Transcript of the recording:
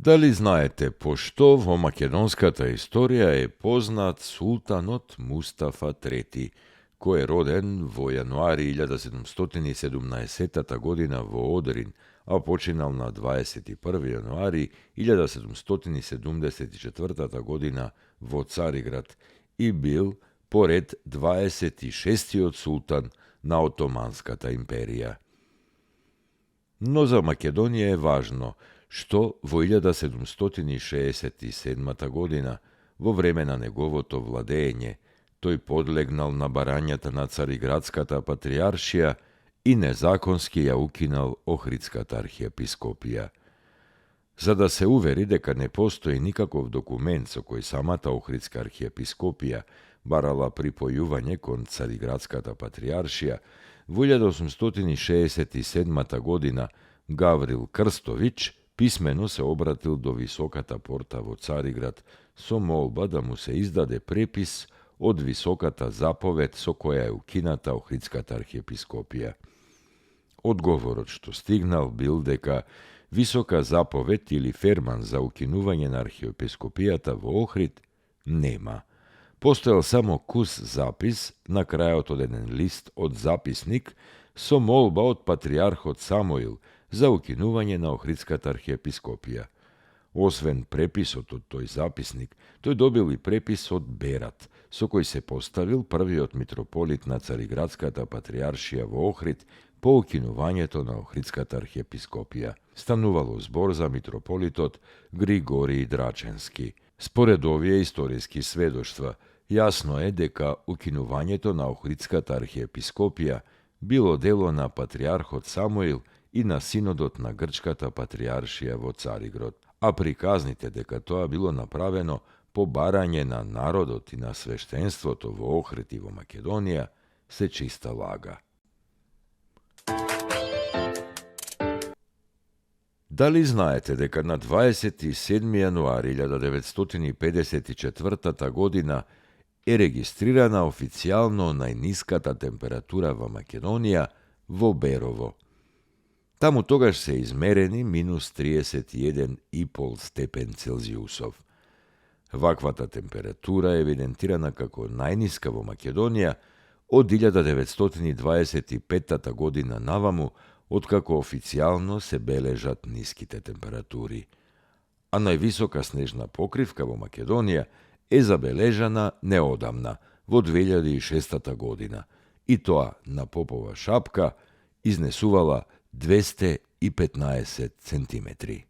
Дали знаете пошто во македонската историја е познат султанот Мустафа III, кој е роден во јануари 1717 година во Одрин, а починал на 21 јануари 1774 година во Цариград и бил поред 26-тиот султан на Отоманската империја. Но за Македонија е важно што во 1767 година, во време на неговото владење, тој подлегнал на барањата на Цариградската патријаршија и незаконски ја укинал Охридската архиепископија. За да се увери дека не постои никаков документ со кој самата Охридска архиепископија барала припојување кон Цариградската патријаршија, во 1867 година Гаврил Крстовиќ писмено се обратил до Високата порта во Цариград со молба да му се издаде препис од Високата заповед со која е укината Охридската архиепископија. Одговорот што стигнал бил дека Висока заповед или ферман за укинување на архиепископијата во Охрид нема. Постоел само кус запис на крајот од еден лист од записник со молба од патријархот Самоил за укинување на Охридската архиепископија. Освен преписот од тој записник, тој добил и препис од Берат, со кој се поставил првиот митрополит на Цариградската патријаршија во Охрид по укинувањето на Охридската архиепископија. Станувало збор за митрополитот Григорий Драченски. Според овие историски сведоштва, јасно е дека укинувањето на Охридската архиепископија било дело на патријархот Самуил и на синодот на Грчката патријаршија во Цариград, а приказните дека тоа било направено по барање на народот и на свештенството во Охрид и во Македонија се чиста лага. Дали знаете дека на 27 јануари 1954 година е регистрирана официјално најниската температура во Македонија во Берово? Таму тогаш се измерени минус 31,5 степен Целзиусов. Ваквата температура е евидентирана како најниска во Македонија од 1925 година наваму, откако официјално се бележат ниските температури. А највисока снежна покривка во Македонија е забележана неодамна, во 2006 година, и тоа на Попова шапка изнесувала 215 центиметри.